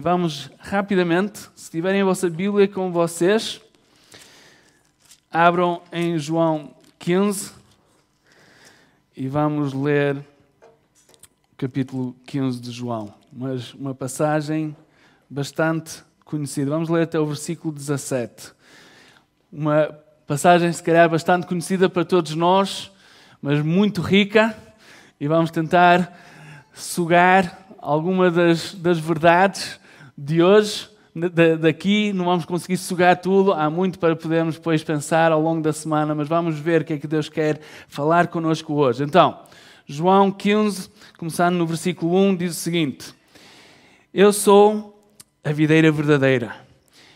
E vamos rapidamente, se tiverem a vossa Bíblia com vocês, abram em João 15 e vamos ler o capítulo 15 de João. Mas uma passagem bastante conhecida. Vamos ler até o versículo 17. Uma passagem, se calhar, bastante conhecida para todos nós, mas muito rica. E vamos tentar sugar alguma das verdades de hoje, daqui. Não vamos conseguir sugar tudo, há muito para podermos depois pensar ao longo da semana, mas vamos ver o que é que Deus quer falar connosco hoje. Então, João 15, começando no versículo 1, diz o seguinte: Eu sou a videira verdadeira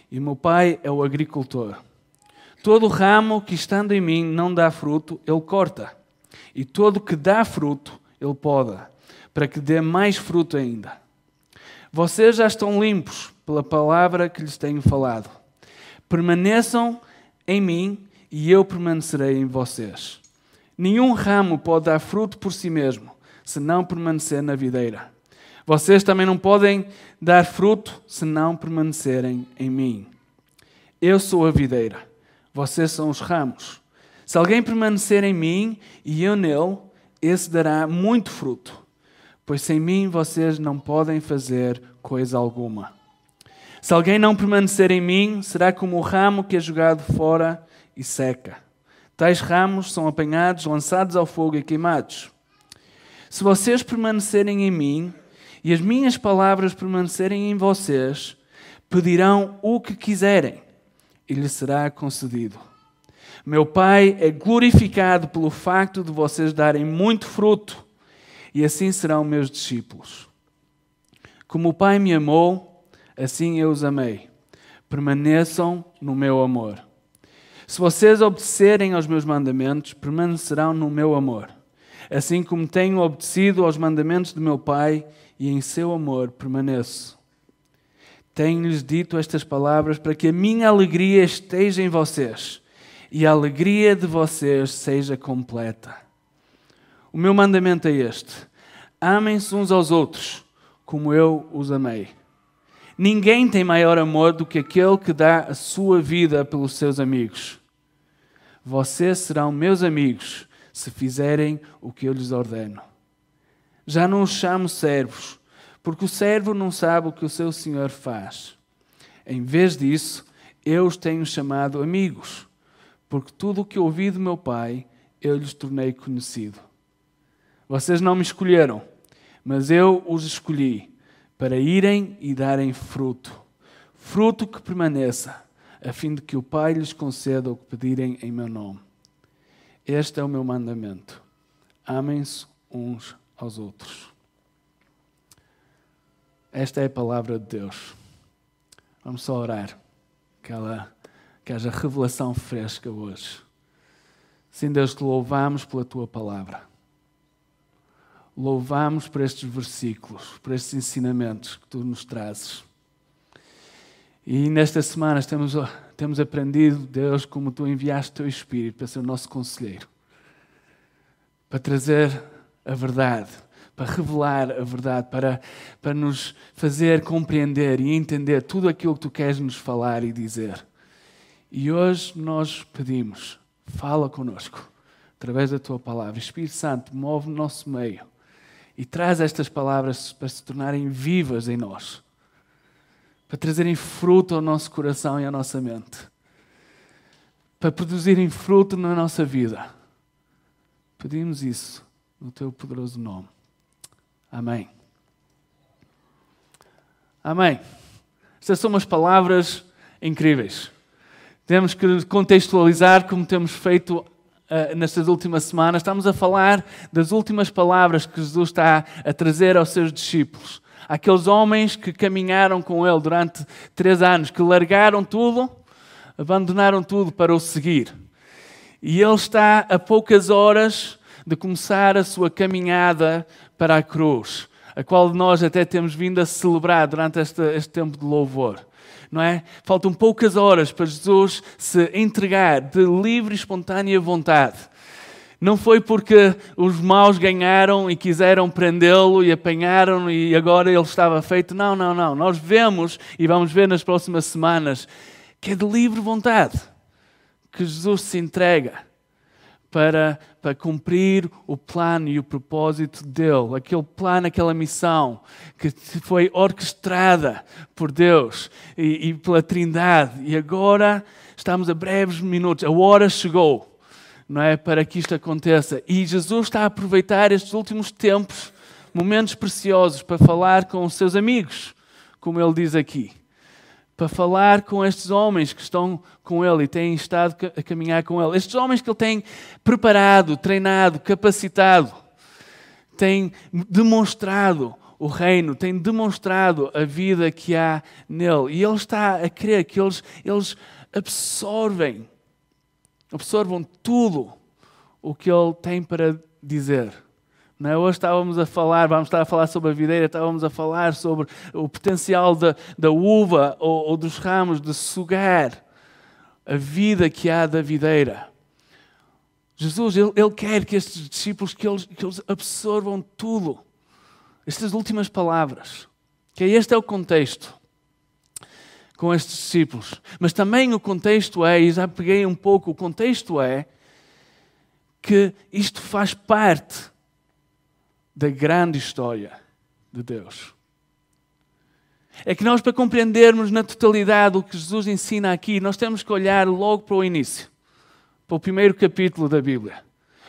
e o meu pai é o agricultor. Todo ramo que estando em mim não dá fruto, ele corta. E todo que dá fruto, ele poda, para que dê mais fruto ainda. Vocês já estão limpos pela palavra que lhes tenho falado. Permaneçam em mim e eu permanecerei em vocês. Nenhum ramo pode dar fruto por si mesmo, se não permanecer na videira. Vocês também não podem dar fruto se não permanecerem em mim. Eu sou a videira, vocês são os ramos. Se alguém permanecer em mim e eu nele, esse dará muito fruto, pois sem mim vocês não podem fazer coisa alguma. Se alguém não permanecer em mim, será como o ramo que é jogado fora e seca. Tais ramos são apanhados, lançados ao fogo e queimados. Se vocês permanecerem em mim e as minhas palavras permanecerem em vocês, pedirão o que quiserem e lhes será concedido. Meu Pai é glorificado pelo facto de vocês darem muito fruto, e assim serão meus discípulos. Como o Pai me amou, assim eu os amei. Permaneçam no meu amor. Se vocês obedecerem aos meus mandamentos, permanecerão no meu amor. Assim como tenho obedecido aos mandamentos do meu Pai, e em seu amor permaneço. Tenho-lhes dito estas palavras para que a minha alegria esteja em vocês e a alegria de vocês seja completa. O meu mandamento é este: amem-se uns aos outros, como eu os amei. Ninguém tem maior amor do que aquele que dá a sua vida pelos seus amigos. Vocês serão meus amigos se fizerem o que eu lhes ordeno. Já não os chamo servos, porque o servo não sabe o que o seu senhor faz. Em vez disso, eu os tenho chamado amigos, porque tudo o que ouvi do meu Pai, eu lhes tornei conhecido. Vocês não me escolheram, mas eu os escolhi para irem e darem fruto. Fruto que permaneça, a fim de que o Pai lhes conceda o que pedirem em meu nome. Este é o meu mandamento. Amem-se uns aos outros. Esta é a palavra de Deus. Vamos só orar. Que haja revelação fresca hoje. Sim, Deus, te louvamos pela tua palavra. Louvamos por estes versículos, por estes ensinamentos que tu nos trazes. E nestas semanas temos aprendido, Deus, como tu enviaste o teu Espírito para ser o nosso conselheiro, para trazer a verdade, para revelar a verdade, para nos fazer compreender e entender tudo aquilo que tu queres nos falar e dizer. E hoje nós pedimos, fala connosco, através da tua palavra. Espírito Santo, move no nosso meio e traz estas palavras para se tornarem vivas em nós, para trazerem fruto ao nosso coração e à nossa mente, para produzirem fruto na nossa vida. Pedimos isso no teu poderoso nome. Amém. Amém. Estas são umas palavras incríveis. Temos que contextualizar como temos feito nestas últimas semanas. Estamos a falar das últimas palavras que Jesus está a trazer aos seus discípulos. Aqueles homens que caminharam com Ele durante 3 anos, que largaram tudo, abandonaram tudo para o seguir. E Ele está a poucas horas de começar a sua caminhada para a cruz, a qual nós até temos vindo a celebrar durante este tempo de louvor. Não é? Faltam poucas horas para Jesus se entregar de livre e espontânea vontade. Não foi porque os maus ganharam e quiseram prendê-lo e apanharam e agora ele estava feito. Não. Nós vemos e vamos ver nas próximas semanas que é de livre vontade que Jesus se entrega para cumprir o plano e o propósito dele. Aquele plano, aquela missão que foi orquestrada por Deus e pela Trindade. E agora estamos a breves minutos, a hora chegou, não é, para que isto aconteça. E Jesus está a aproveitar estes últimos tempos, momentos preciosos, para falar com os seus amigos, como ele diz aqui. Para falar com estes homens que estão com ele e têm estado a caminhar com ele. Estes homens que ele tem preparado, treinado, capacitado, têm demonstrado o reino, têm demonstrado a vida que há nele. E ele está a querer que eles absorvam tudo o que ele tem para dizer. Não é? Hoje vamos estar a falar sobre a videira, estávamos a falar sobre o potencial da uva ou dos ramos de sugar a vida que há da videira. Jesus, ele quer que estes discípulos, que eles absorvam tudo. Estas últimas palavras. Que este é o contexto com estes discípulos. Mas também o contexto é, e já peguei um pouco, o contexto é que isto faz parte da grande história de Deus. É que nós, para compreendermos na totalidade o que Jesus ensina aqui, nós temos que olhar logo para o início, para o primeiro capítulo da Bíblia.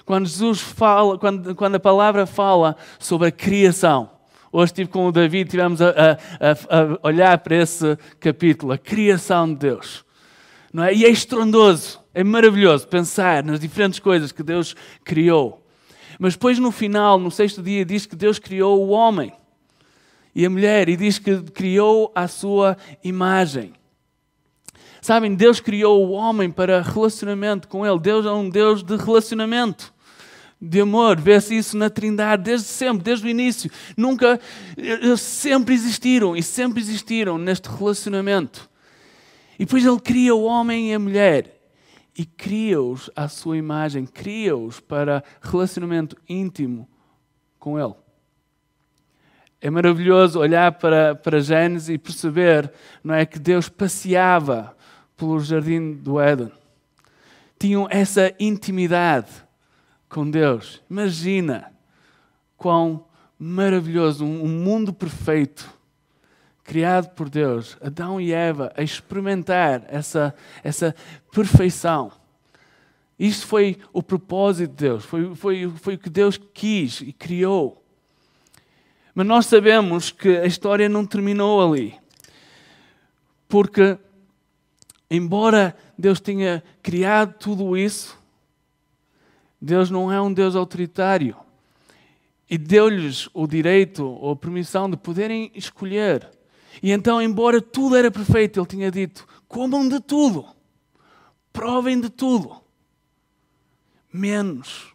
Quando Jesus fala, quando a palavra fala sobre a criação. Hoje estive com o David, estivemos a olhar para esse capítulo, a criação de Deus. Não é? E é estrondoso, é maravilhoso pensar nas diferentes coisas que Deus criou. Mas depois no final, no 6º dia, diz que Deus criou o homem e a mulher e diz que criou à sua imagem. Sabem, Deus criou o homem para relacionamento com Ele. Deus é um Deus de relacionamento, de amor. Vê-se isso na Trindade desde sempre, desde o início. Eles sempre existiram neste relacionamento. E depois Ele cria o homem e a mulher. E cria-os à sua imagem, cria-os para relacionamento íntimo com Ele. É maravilhoso olhar para Gênesis e perceber, não é, que Deus passeava pelo jardim do Éden. Tinham essa intimidade com Deus. Imagina quão maravilhoso, um mundo perfeito, criado por Deus, Adão e Eva, a experimentar essa perfeição. Isto foi o propósito de Deus, foi o que Deus quis e criou. Mas nós sabemos que a história não terminou ali. Porque, embora Deus tenha criado tudo isso, Deus não é um Deus autoritário. E deu-lhes o direito ou a permissão de poderem escolher. E então, embora tudo era perfeito, Ele tinha dito, comam de tudo, provem de tudo, menos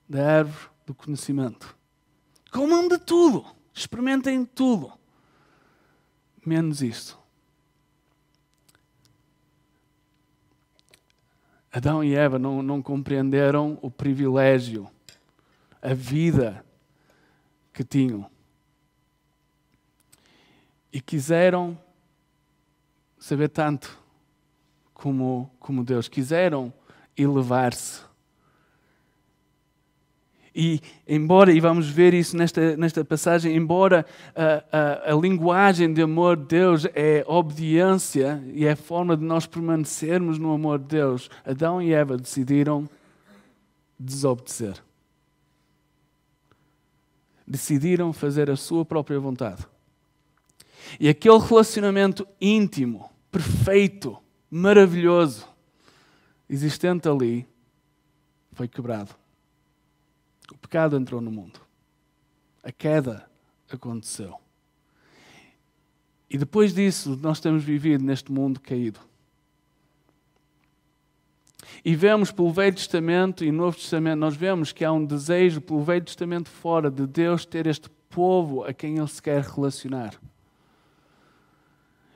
da árvore do conhecimento. Comam de tudo, experimentem tudo, menos isto. Adão e Eva não compreenderam o privilégio, a vida que tinham. E quiseram saber tanto como Deus. Quiseram elevar-se. E vamos ver isso nesta passagem, embora a linguagem de amor de Deus é obediência e é a forma de nós permanecermos no amor de Deus, Adão e Eva decidiram desobedecer. Decidiram fazer a sua própria vontade. E aquele relacionamento íntimo, perfeito, maravilhoso, existente ali, foi quebrado. O pecado entrou no mundo. A queda aconteceu. E depois disso, nós temos vivido neste mundo caído. E vemos pelo Velho Testamento e Novo Testamento, nós vemos que há um desejo pelo Velho Testamento fora de Deus ter este povo a quem Ele se quer relacionar.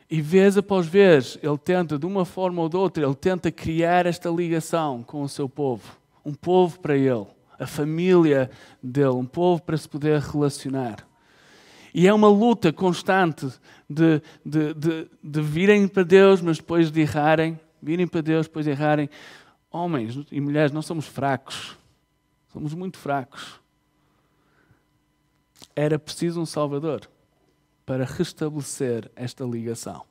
E vez após vez, Ele tenta, de uma forma ou de outra, Ele tenta criar esta ligação com o seu povo. um povo para Ele, a família dele, um povo para se poder relacionar. E é uma luta constante de virem para Deus, mas depois de errarem, virem para Deus, depois de errarem. Homens e mulheres, nós somos fracos, somos muito fracos. Era preciso um Salvador para restabelecer esta ligação.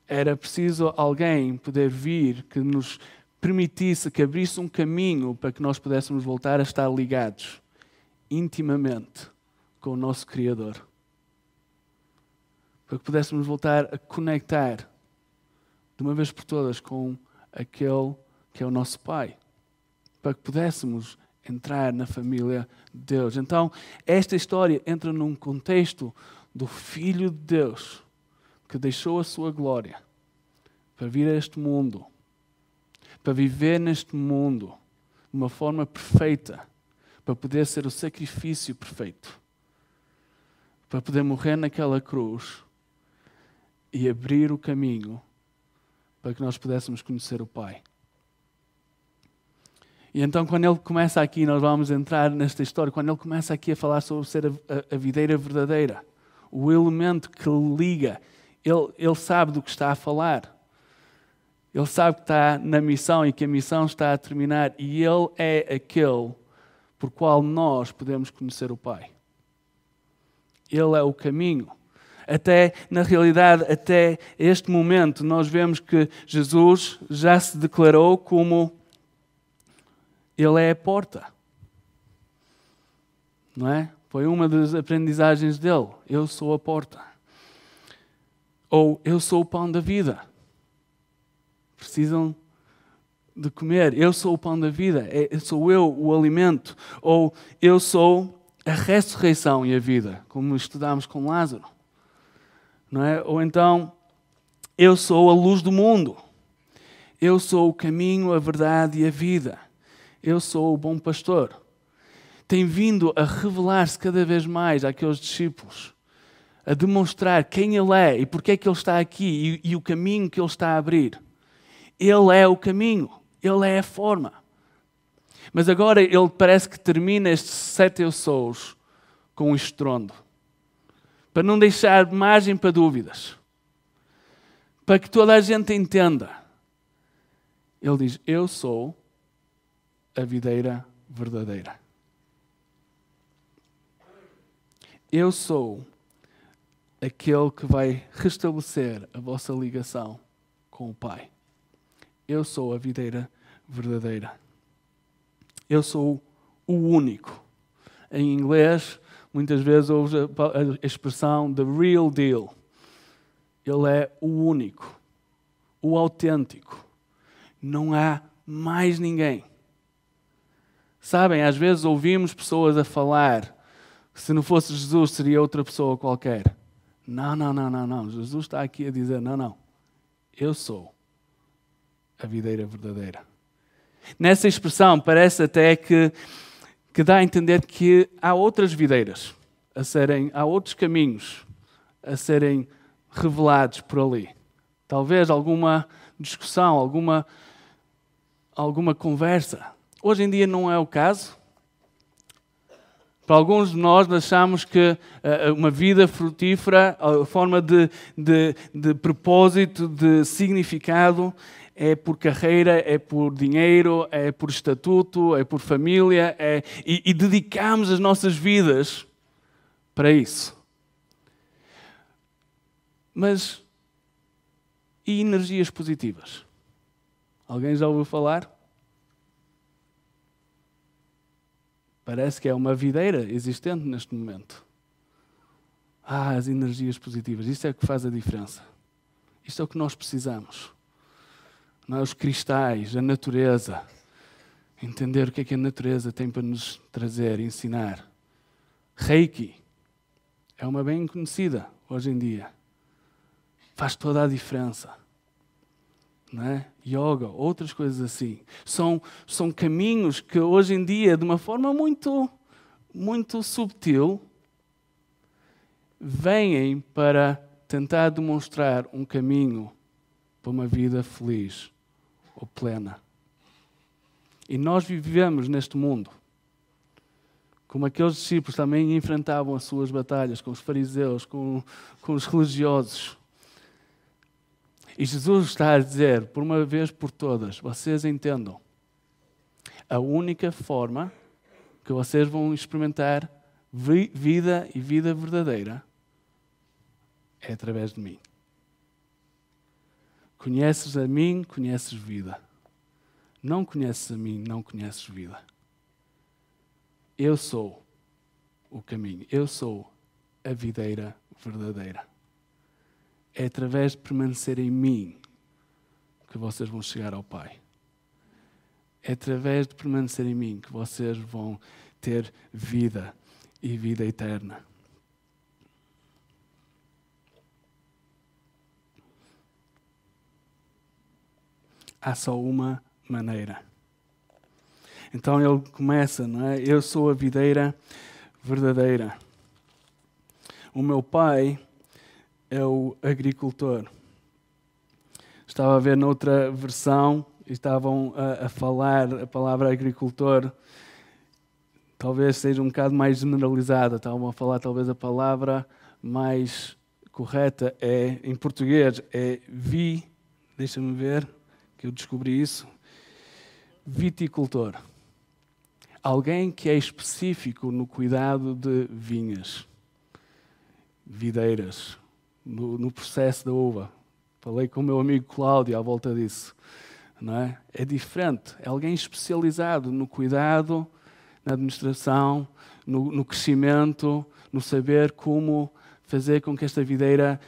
Era preciso alguém poder vir que nos permitisse, que abrisse um caminho para que nós pudéssemos voltar a estar ligados intimamente com o nosso Criador. Para que pudéssemos voltar a conectar de uma vez por todas com aquele que é o nosso Pai. Para que pudéssemos entrar na família de Deus. Então, esta história entra num contexto do Filho de Deus que deixou a sua glória para vir a este mundo, para viver neste mundo de uma forma perfeita, para poder ser o sacrifício perfeito, para poder morrer naquela cruz e abrir o caminho para que nós pudéssemos conhecer o Pai. E então, quando ele começa aqui, nós vamos entrar nesta história, quando ele começa aqui a falar sobre ser a videira verdadeira, o elemento que liga, ele sabe do que está a falar. Ele sabe que está na missão e que a missão está a terminar. E ele é aquele por qual nós podemos conhecer o Pai. Ele é o caminho. Até, na realidade, até este momento, nós vemos que Jesus já se declarou como Ele é a porta. Não é? Foi uma das aprendizagens dele. Eu sou a porta. Ou eu sou o pão da vida. Precisam de comer. Eu sou o pão da vida. Sou eu o alimento. Ou eu sou a ressurreição e a vida, como estudámos com Lázaro. Não é? Ou então, eu sou a luz do mundo. Eu sou o caminho, a verdade e a vida. Eu sou o bom pastor. Tem vindo a revelar-se cada vez mais àqueles discípulos, a demonstrar quem Ele é e porque é que Ele está aqui e o caminho que Ele está a abrir. Ele é o caminho, Ele é a forma. Mas agora Ele parece que termina estes 7 eu sous com um estrondo, para não deixar margem para dúvidas, para que toda a gente entenda. Ele diz, eu sou a videira verdadeira. Eu sou aquele que vai restabelecer a vossa ligação com o Pai. Eu sou a videira verdadeira. Eu sou o único. Em inglês, muitas vezes ouve a expressão the real deal. Ele é o único, o autêntico. Não há mais ninguém. Sabem, às vezes ouvimos pessoas a falar que se não fosse Jesus seria outra pessoa qualquer. Não. Jesus está aqui a dizer, não. Eu sou a videira verdadeira. Nessa expressão parece até que dá a entender que há outras videiras há outros caminhos a serem revelados por ali. Talvez alguma discussão, alguma conversa. Hoje em dia não é o caso. Para alguns de nós achamos que uma vida frutífera, a forma de propósito, de significado, é por carreira, é por dinheiro, é por estatuto, é por família, e dedicamos as nossas vidas para isso. Mas e energias positivas? Alguém já ouviu falar? Parece que é uma videira existente neste momento. As energias positivas, isso é o que faz a diferença. Isto é o que nós precisamos. Não é? Os cristais, a natureza. Entender o que a natureza tem para nos trazer, ensinar. Reiki é uma bem conhecida hoje em dia. Faz toda a diferença. Não é? Yoga, outras coisas assim. São caminhos que hoje em dia, de uma forma muito, muito subtil, vêm para tentar demonstrar um caminho para uma vida feliz ou plena. E nós vivemos neste mundo. Como aqueles discípulos também enfrentavam as suas batalhas com os fariseus, com os religiosos. E Jesus está a dizer, por uma vez por todas, vocês entendam, a única forma que vocês vão experimentar vida e vida verdadeira é através de mim. Conheces a mim, conheces vida. Não conheces a mim, não conheces vida. Eu sou o caminho, eu sou a videira verdadeira. É através de permanecer em mim que vocês vão chegar ao Pai. É através de permanecer em mim que vocês vão ter vida e vida eterna. Há só uma maneira. Então ele começa, não é? Eu sou a videira verdadeira. O meu pai é o agricultor. Estava a ver noutra versão e estavam a falar a palavra agricultor. Talvez seja um bocado mais generalizada. Estavam a falar talvez a palavra mais correta é, em português, é deixa-me ver, que eu descobri isso, viticultor. Alguém que é específico no cuidado de vinhas, videiras, no processo da uva. Falei com o meu amigo Cláudio à volta disso. Não é? É diferente. É alguém especializado no cuidado, na administração, no crescimento, no saber como fazer com que esta videira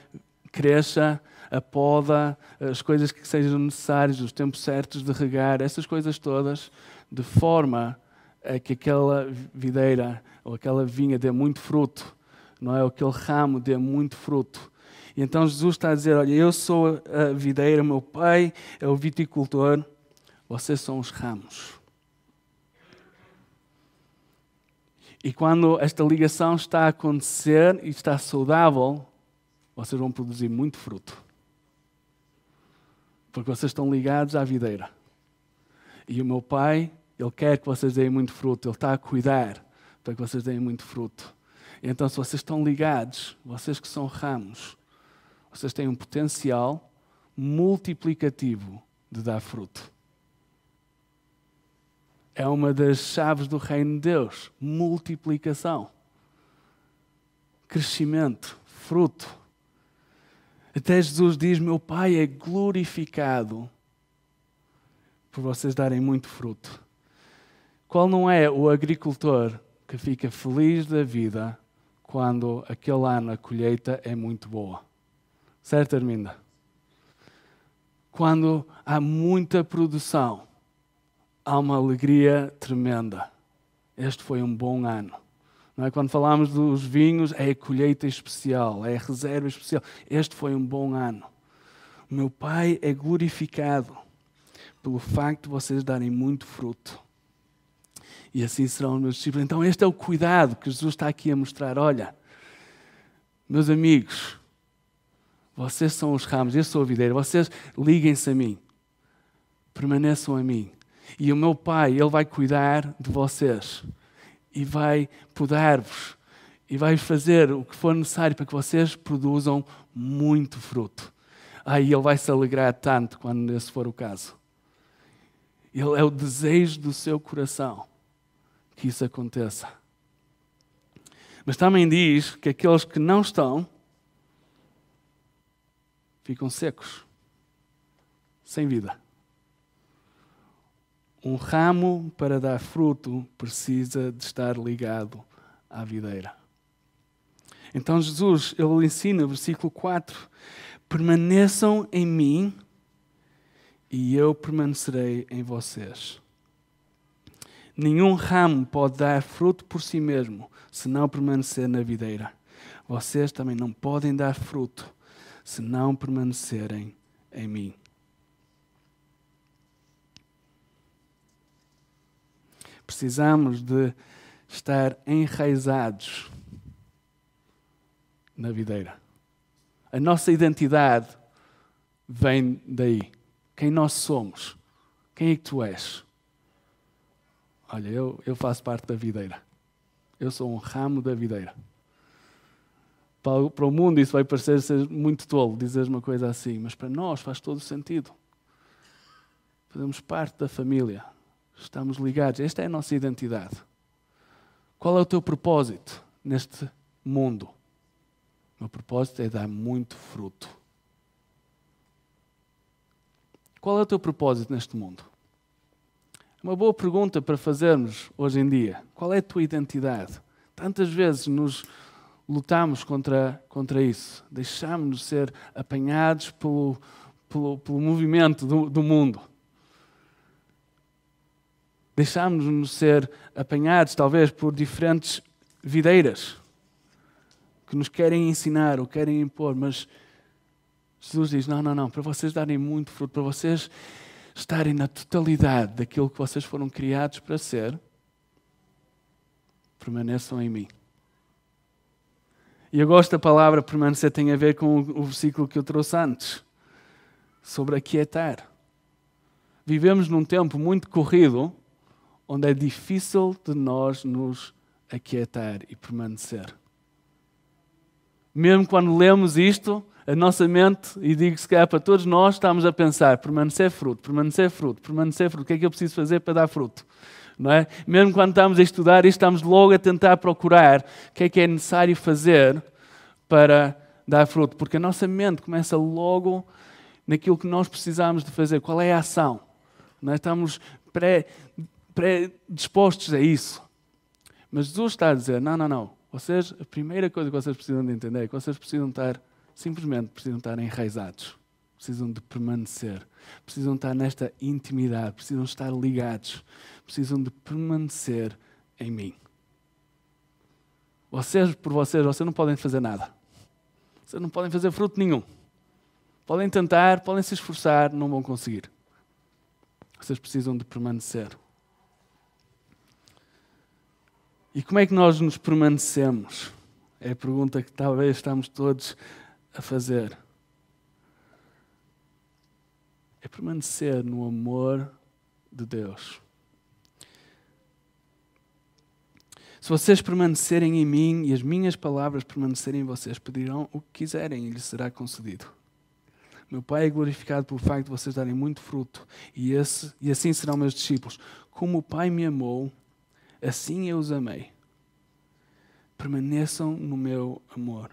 cresça, a poda, as coisas que sejam necessárias, os tempos certos de regar, essas coisas todas, de forma a que aquela videira ou aquela vinha dê muito fruto, não é? Ou aquele ramo dê muito fruto. E então Jesus está a dizer, olha, eu sou a videira, meu pai é o viticultor, vocês são os ramos. E quando esta ligação está a acontecer e está saudável, vocês vão produzir muito fruto. Porque vocês estão ligados à videira. E o meu pai, ele quer que vocês deem muito fruto, ele está a cuidar para que vocês deem muito fruto. E então, se vocês estão ligados, vocês que são ramos, vocês têm um potencial multiplicativo de dar fruto. É uma das chaves do reino de Deus. Multiplicação. Crescimento. Fruto. Até Jesus diz, meu Pai é glorificado por vocês darem muito fruto. Qual não é o agricultor que fica feliz da vida quando aquele ano a colheita é muito boa? Certo, Arminda? Quando há muita produção, há uma alegria tremenda. Este foi um bom ano. Não é? Quando falamos dos vinhos, é a colheita especial, é a reserva especial. Este foi um bom ano. O meu Pai é glorificado pelo facto de vocês darem muito fruto. E assim serão os meus discípulos. Então este é o cuidado que Jesus está aqui a mostrar. Olha, meus amigos, vocês são os ramos, eu sou a videira, vocês liguem-se a mim, permaneçam a mim. E o meu Pai, Ele vai cuidar de vocês e vai podar-vos e vai fazer o que for necessário para que vocês produzam muito fruto. Aí Ele vai se alegrar tanto quando esse for o caso. Ele é o desejo do seu coração que isso aconteça. Mas também diz que aqueles que não estão ficam secos, sem vida. Um ramo para dar fruto precisa de estar ligado à videira. Então Jesus, ele ensina, versículo 4, permaneçam em mim e eu permanecerei em vocês. Nenhum ramo pode dar fruto por si mesmo, se não permanecer na videira. Vocês também não podem dar fruto, se não permanecerem em mim. Precisamos de estar enraizados na videira. A nossa identidade vem daí. Quem nós somos. Quem é que tu és? Olha, eu faço parte da videira. Eu sou um ramo da videira. Para o mundo isso vai parecer ser muito tolo, dizer uma coisa assim, mas para nós faz todo o sentido. Fazemos parte da família. Estamos ligados. Esta é a nossa identidade. Qual é o teu propósito neste mundo? O meu propósito é dar muito fruto. Qual é o teu propósito neste mundo? É uma boa pergunta para fazermos hoje em dia. Qual é a tua identidade? Tantas vezes nos lutamos contra isso. Deixamos-nos ser apanhados pelo movimento do mundo. Deixamos-nos ser apanhados, talvez, por diferentes videiras que nos querem ensinar ou querem impor, mas Jesus diz, não, para vocês darem muito fruto, para vocês estarem na totalidade daquilo que vocês foram criados para ser, permaneçam em mim. E eu gosto da palavra permanecer, tem a ver com o versículo que eu trouxe antes, sobre aquietar. Vivemos num tempo muito corrido, onde é difícil de nós nos aquietar e permanecer. Mesmo quando lemos isto, a nossa mente, e digo se calhar para todos nós, estamos a pensar, permanecer fruto, permanecer fruto, permanecer fruto. O que é que eu preciso fazer para dar fruto? Não é? Mesmo quando estamos a estudar, estamos logo a tentar procurar o que é necessário fazer para dar fruto. Porque a nossa mente começa logo naquilo que nós precisamos de fazer. Qual é a ação? Não é? Estamos predispostos a isso. Mas Jesus está a dizer, não. Vocês, a primeira coisa que vocês precisam de entender é que vocês precisam estar enraizados. Precisam de permanecer. Precisam estar nesta intimidade. Precisam estar ligados. Precisam de permanecer em mim. Vocês não podem fazer nada. Vocês não podem fazer fruto nenhum. Podem tentar, podem se esforçar, não vão conseguir. Vocês precisam de permanecer. E como é que nós nos permanecemos? É a pergunta que talvez estamos todos a fazer. É permanecer no amor de Deus. Se vocês permanecerem em mim e as minhas palavras permanecerem em vocês, pedirão o que quiserem e lhes será concedido. Meu Pai é glorificado pelo facto de vocês darem muito fruto e assim serão meus discípulos. Como o Pai me amou, assim eu os amei. Permaneçam no meu amor.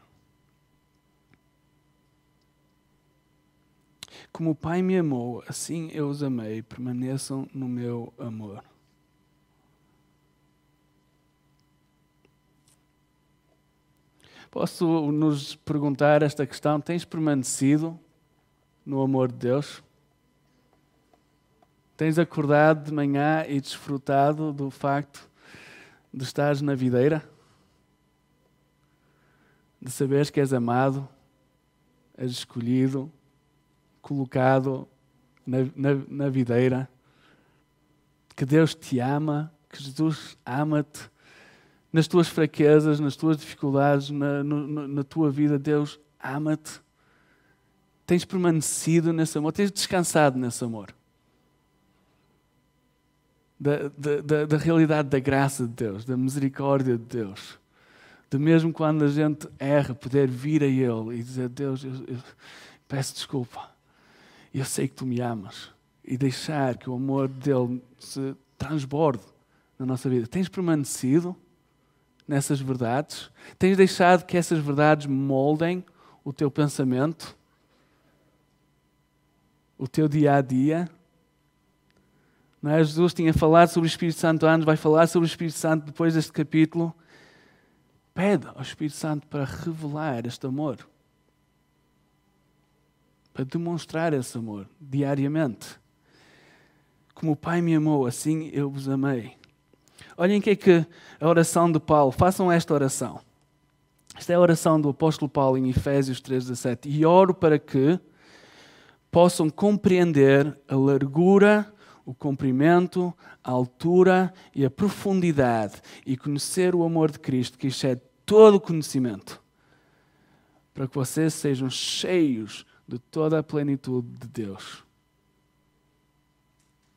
Como o Pai me amou, assim eu os amei. Permaneçam no meu amor. Posso nos perguntar esta questão? Tens permanecido no amor de Deus? Tens acordado de manhã e desfrutado do facto de estares na videira? De saberes que és amado, és escolhido, colocado na videira, que Deus te ama, que Jesus ama-te, nas tuas fraquezas, nas tuas dificuldades, na tua vida, Deus ama-te. Tens permanecido nesse amor, tens descansado nesse amor. Da realidade da graça de Deus, da misericórdia de Deus. De mesmo quando a gente erra, poder vir a Ele e dizer, Deus, eu peço desculpa. Eu sei que Tu me amas. E deixar que o amor dEle se transborde na nossa vida. Tens permanecido nessas verdades? Tens deixado que essas verdades moldem o teu pensamento? O teu dia-a-dia? Não é? Jesus tinha falado sobre o Espírito Santo antes, vai falar sobre o Espírito Santo depois deste capítulo. Pede ao Espírito Santo para revelar este amor. Para demonstrar esse amor diariamente. Como o Pai me amou, assim eu vos amei. Olhem o que é que a oração de Paulo, façam esta oração. Esta é a oração do apóstolo Paulo em Efésios 3,17. E oro para que possam compreender a largura, o comprimento, a altura e a profundidade e conhecer o amor de Cristo que excede todo o conhecimento, para que vocês sejam cheios de toda a plenitude de Deus.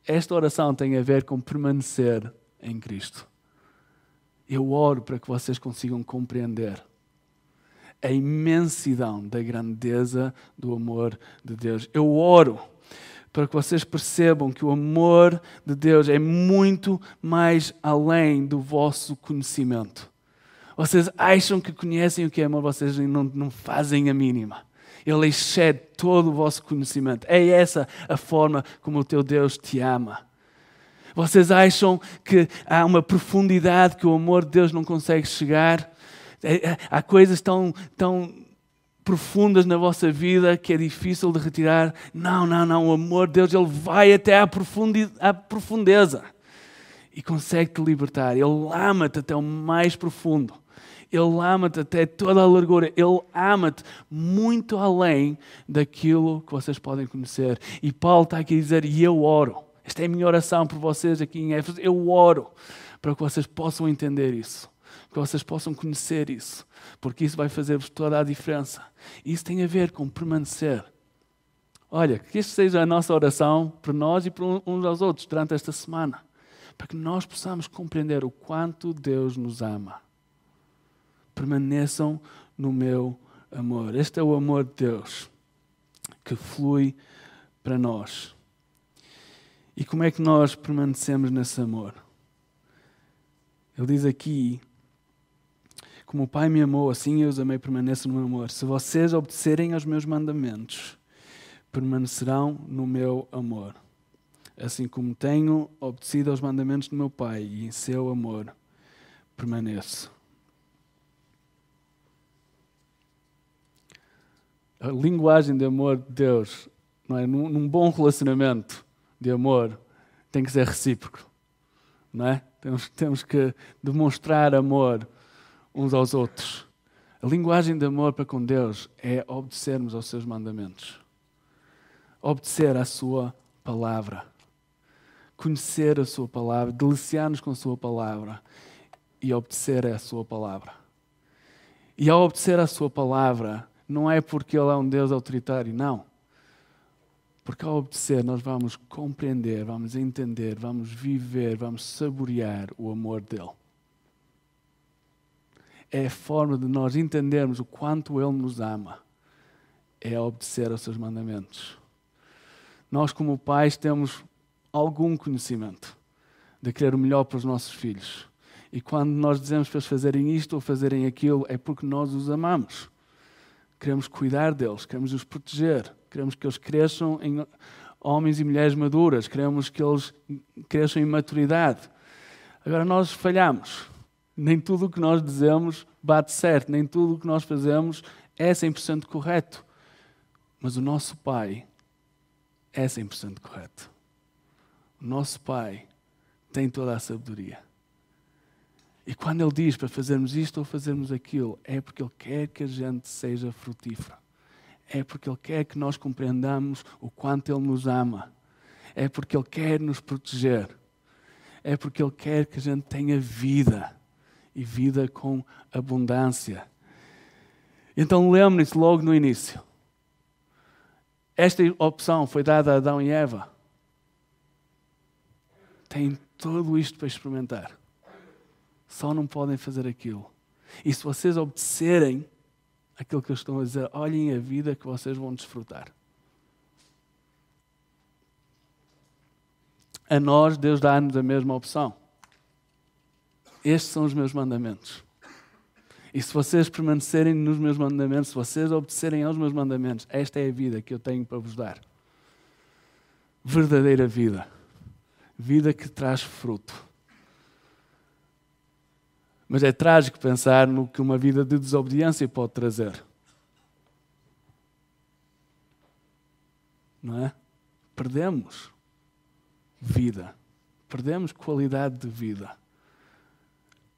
Esta oração tem a ver com permanecer em Cristo. Eu oro para que vocês consigam compreender a imensidão da grandeza do amor de Deus. Eu oro para que vocês percebam que o amor de Deus é muito mais além do vosso conhecimento. Vocês acham que conhecem o que é amor, vocês não fazem a mínima. Ele excede todo o vosso conhecimento. É essa a forma como o teu Deus te ama. Vocês acham que há uma profundidade que o amor de Deus não consegue chegar? Há coisas tão profundas na vossa vida que é difícil de retirar? Não. O amor de Deus, Ele vai até à profundeza e consegue te libertar. Ele ama-te até o mais profundo. Ele ama-te até toda a largura. Ele ama-te muito além daquilo que vocês podem conhecer. E Paulo está aqui a dizer, e eu oro. Esta é a minha oração por vocês aqui em Éfeso. Eu oro para que vocês possam entender isso. Que vocês possam conhecer isso. Porque isso vai fazer-vos toda a diferença. E isso tem a ver com permanecer. Olha, que isto seja a nossa oração para nós e para uns aos outros durante esta semana. Para que nós possamos compreender o quanto Deus nos ama. Permaneçam no meu amor. Este é o amor de Deus que flui para nós. E como é que nós permanecemos nesse amor? Ele diz aqui, como o Pai me amou, assim eu os amei, permaneçam no meu amor. Se vocês obedecerem aos meus mandamentos, permanecerão no meu amor. Assim como tenho obedecido aos mandamentos do meu Pai e em seu amor permaneço. A linguagem de amor de Deus, não é? Num bom relacionamento de amor, tem que ser recíproco, não é? Temos que demonstrar amor uns aos outros. A linguagem de amor para com Deus é obedecermos aos seus mandamentos. Obedecer à sua palavra. Conhecer a sua palavra, deliciar-nos com a sua palavra e obedecer à sua palavra. E ao obedecer à sua palavra, não é porque Ele é um Deus autoritário, não. Porque ao obedecer nós vamos compreender, vamos entender, vamos viver, vamos saborear o amor dEle. É a forma de nós entendermos o quanto Ele nos ama. É obedecer aos seus mandamentos. Nós como pais temos algum conhecimento de querer o melhor para os nossos filhos. E quando nós dizemos para eles fazerem isto ou fazerem aquilo, é porque nós os amamos. Queremos cuidar deles, queremos os proteger, queremos que eles cresçam em homens e mulheres maduras, queremos que eles cresçam em maturidade. Agora nós falhamos. Nem tudo o que nós dizemos bate certo, nem tudo o que nós fazemos é 100% correto. Mas o nosso Pai é 100% correto. O nosso Pai tem toda a sabedoria. E quando Ele diz para fazermos isto ou fazermos aquilo, é porque Ele quer que a gente seja frutífera. É porque Ele quer que nós compreendamos o quanto Ele nos ama. É porque Ele quer nos proteger. É porque Ele quer que a gente tenha vida. E vida com abundância. Então lembre-se logo no início. Esta opção foi dada a Adão e Eva. Têm tudo isto para experimentar. Só não podem fazer aquilo. E se vocês obedecerem aquilo que eu estou a dizer, olhem a vida que vocês vão desfrutar. A nós, Deus dá-nos a mesma opção. Estes são os meus mandamentos. E se vocês permanecerem nos meus mandamentos, se vocês obedecerem aos meus mandamentos, esta é a vida que eu tenho para vos dar. Verdadeira vida. Vida que traz fruto. Mas é trágico pensar no que uma vida de desobediência pode trazer. Não é? Perdemos vida. Perdemos qualidade de vida.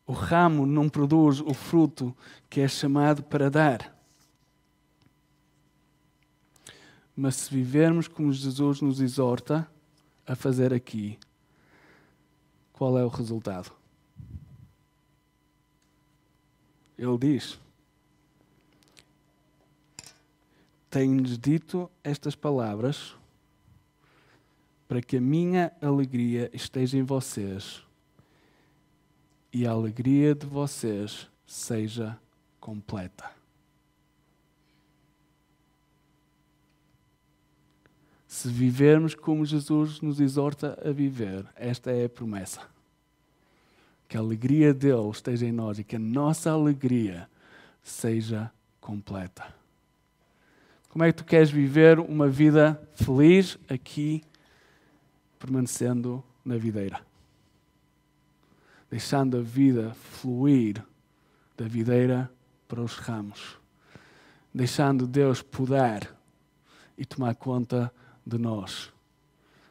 O ramo não produz o fruto que é chamado para dar. Mas se vivermos como Jesus nos exorta a fazer aqui, qual é o resultado? Ele diz: tenho-lhes dito estas palavras para que a minha alegria esteja em vocês e a alegria de vocês seja completa. Se vivermos como Jesus nos exorta a viver, esta é a promessa. Que a alegria dele esteja em nós e que a nossa alegria seja completa. Como é que tu queres viver uma vida feliz aqui, permanecendo na videira? Deixando a vida fluir da videira para os ramos. Deixando Deus podar e tomar conta de nós.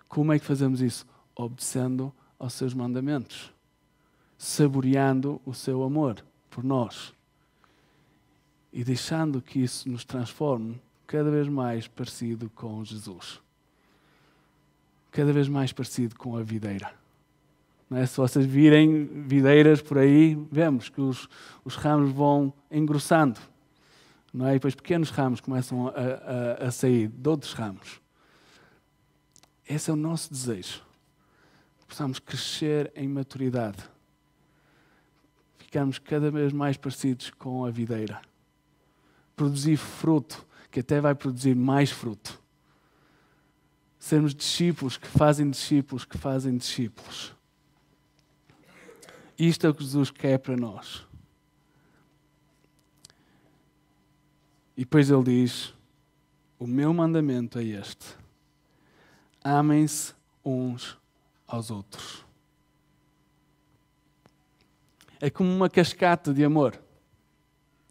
Como é que fazemos isso? Obedecendo aos seus mandamentos. Saboreando o seu amor por nós. E deixando que isso nos transforme cada vez mais parecido com Jesus. Cada vez mais parecido com a videira. Não é? Se vocês virem videiras por aí, vemos que os ramos vão engrossando. Não é? E depois pequenos ramos começam a sair de outros ramos. Esse é o nosso desejo. Possamos crescer em maturidade. Ficarmos cada vez mais parecidos com a videira. Produzir fruto, que até vai produzir mais fruto. Sermos discípulos que fazem discípulos que fazem discípulos. Isto é o que Jesus quer para nós. E depois ele diz, o meu mandamento é este. Amem-se uns aos outros. É como uma cascata de amor.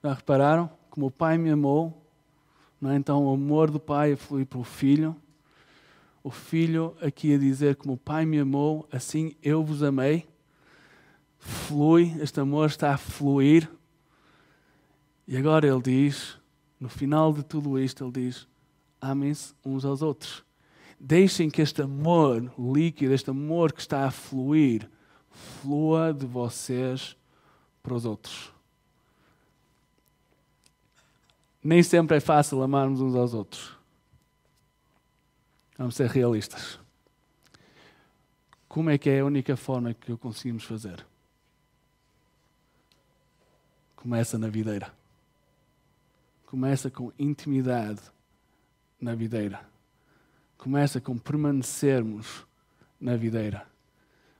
Já repararam? Como o Pai me amou, não é? Então o amor do Pai a fluir para o Filho. O Filho aqui a dizer, como o Pai me amou, assim eu vos amei. Flui, este amor está a fluir. E agora ele diz, no final de tudo isto, ele diz, amem-se uns aos outros. Deixem que este amor líquido, este amor que está a fluir, flua de vocês para os outros. Nem sempre é fácil amarmos uns aos outros. Vamos ser realistas. Como é que é a única forma que o conseguimos fazer? Começa na videira. Começa com intimidade na videira. Começa com permanecermos na videira.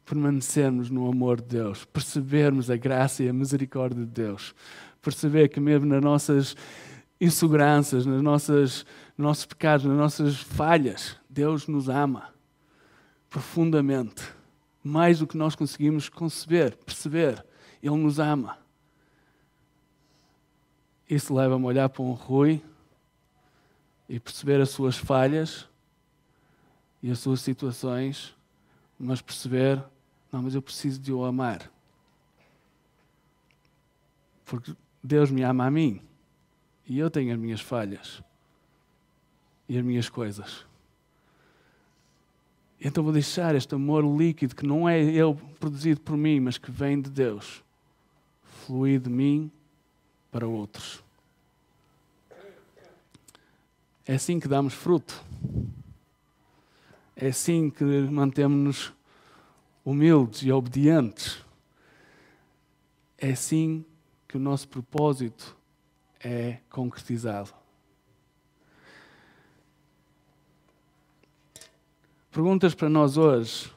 Permanecermos no amor de Deus. Percebermos a graça e a misericórdia de Deus. Perceber que mesmo nas nossas inseguranças, nos nossos pecados, nas nossas falhas, Deus nos ama profundamente. Mais do que nós conseguimos conceber, perceber. Ele nos ama. Isso leva-me a olhar para um Rui e perceber as suas falhas e as suas situações, mas perceber, não, mas eu preciso de o amar. Porque Deus me ama a mim e eu tenho as minhas falhas e as minhas coisas. Então vou deixar este amor líquido, que não é ele produzido por mim, mas que vem de Deus, fluir de mim para outros. É assim que damos fruto. É assim que mantemos-nos humildes e obedientes. É assim que o nosso propósito é concretizado. Perguntas para nós hoje,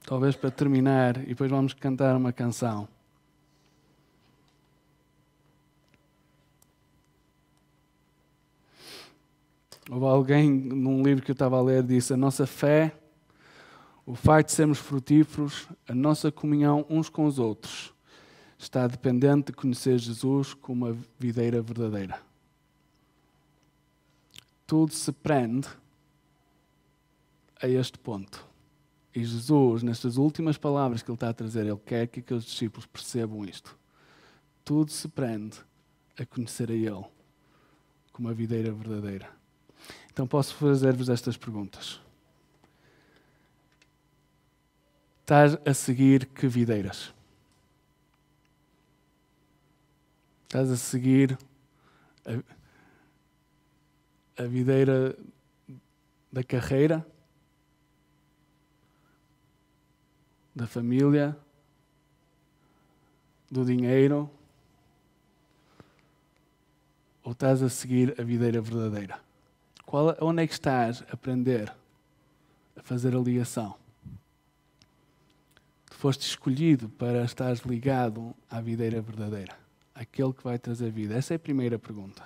talvez para terminar, e depois vamos cantar uma canção. Houve alguém, num livro que eu estava a ler, disse: a nossa fé, o facto de sermos frutíferos, a nossa comunhão uns com os outros, está dependente de conhecer Jesus como uma videira verdadeira. Tudo se prende a este ponto. E Jesus, nestas últimas palavras que Ele está a trazer, Ele quer que aqueles discípulos percebam isto. Tudo se prende a conhecer a Ele como a videira verdadeira. Então posso fazer-vos estas perguntas. Estás a seguir que videiras? Estás a seguir a videira da carreira? Da família? do dinheiro ou estás a seguir a videira verdadeira? Onde é que estás a aprender a fazer a ligação? Tu foste escolhido para estar ligado à videira verdadeira, aquele que vai trazer vida. Essa é a primeira pergunta.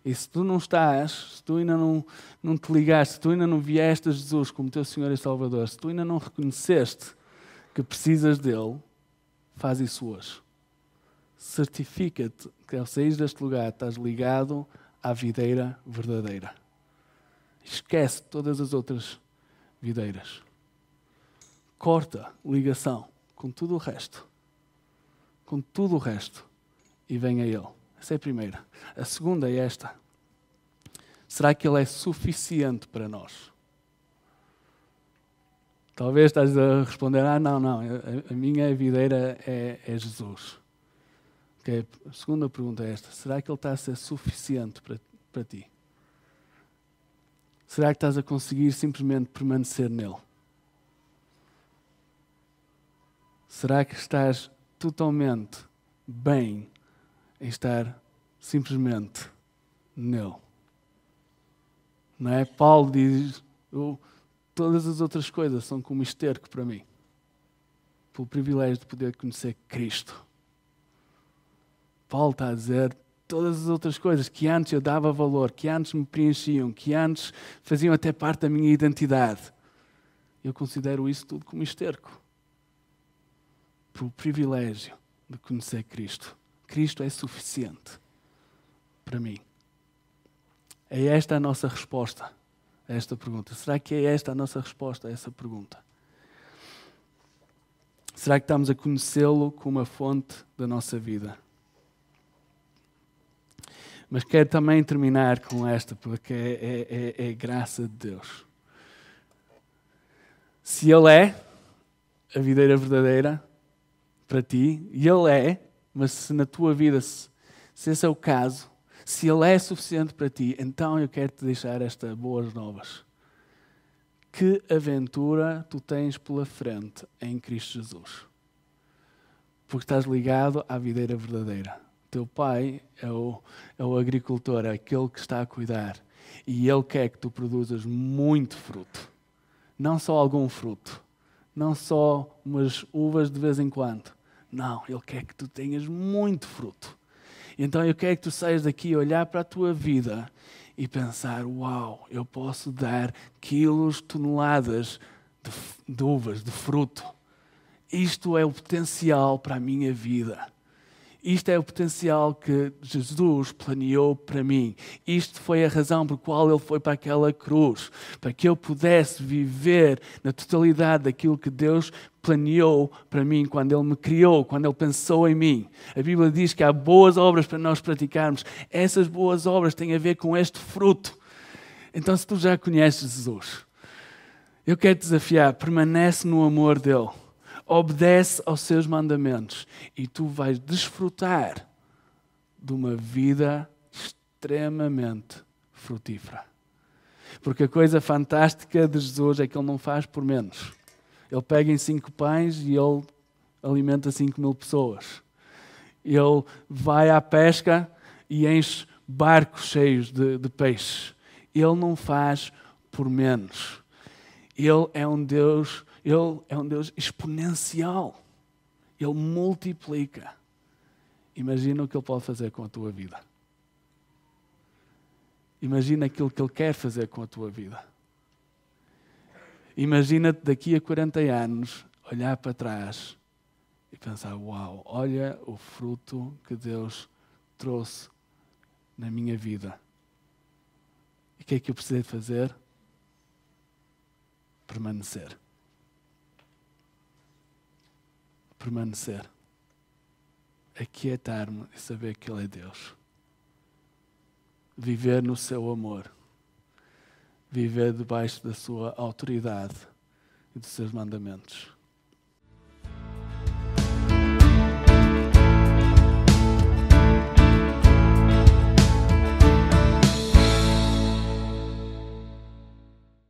E se tu não estás, se tu ainda não te ligaste, se tu ainda não vieste a Jesus como teu Senhor e Salvador, se tu ainda não reconheceste que precisas dele, faz isso hoje. Certifica-te que ao sair deste lugar estás ligado à videira verdadeira. Esquece todas as outras videiras. Corta ligação com tudo o resto. Com tudo o resto. E vem a Ele. Essa é a primeira. A segunda é esta. Será que Ele é suficiente para nós? Talvez estás a responder, não, a minha videira é Jesus. Okay. A segunda pergunta é esta. Será que Ele está a ser suficiente para ti? Será que estás a conseguir simplesmente permanecer nele? Será que estás totalmente bem em estar simplesmente nele? Não é? Paulo diz, todas as outras coisas são como esterco para mim. Pelo privilégio de poder conhecer Cristo. Paulo está a dizer, todas as outras coisas que antes eu dava valor, que antes me preenchiam, que antes faziam até parte da minha identidade, eu considero isso tudo como esterco. Pelo privilégio de conhecer Cristo. Cristo é suficiente para mim. É esta a nossa resposta a esta pergunta. Será que é esta a nossa resposta a essa pergunta? Será que estamos a conhecê-lo como a fonte da nossa vida? Mas quero também terminar com esta, porque é graça de Deus. Se Ele é a videira verdadeira para ti, e Ele é, mas se na tua vida, se esse é o caso, se Ele é suficiente para ti, então eu quero te deixar estas boas novas. Que aventura tu tens pela frente em Cristo Jesus. Porque estás ligado à videira verdadeira. Teu pai é o agricultor, é aquele que está a cuidar. E Ele quer que tu produzas muito fruto. Não só algum fruto. Não só umas uvas de vez em quando. Não, Ele quer que tu tenhas muito fruto. Então eu quero que tu saias daqui a olhar para a tua vida e pensar, uau, eu posso dar quilos, toneladas de uvas, de fruto. Isto é o potencial para a minha vida. Isto é o potencial que Jesus planeou para mim. Isto foi a razão por qual Ele foi para aquela cruz. Para que eu pudesse viver na totalidade daquilo que Deus planeou para mim quando Ele me criou, quando Ele pensou em mim. A Bíblia diz que há boas obras para nós praticarmos. Essas boas obras têm a ver com este fruto. Então, se tu já conheces Jesus, eu quero te desafiar, permanece no amor dEle. Obedece aos seus mandamentos e tu vais desfrutar de uma vida extremamente frutífera. Porque a coisa fantástica de Jesus é que Ele não faz por menos. Ele pega em 5 pães e Ele alimenta 5.000 pessoas. Ele vai à pesca e enche barcos cheios de peixes. Ele não faz por menos. Ele é um Deus exponencial. Ele multiplica. Imagina o que Ele pode fazer com a tua vida. Imagina aquilo que Ele quer fazer com a tua vida. Imagina-te daqui a 40 anos olhar para trás e pensar, uau, olha o fruto que Deus trouxe na minha vida. E o que é que eu precisei de fazer? Permanecer. Permanecer. Aquietar-me e saber que Ele é Deus. Viver no seu amor. Viver debaixo da sua autoridade e dos seus mandamentos.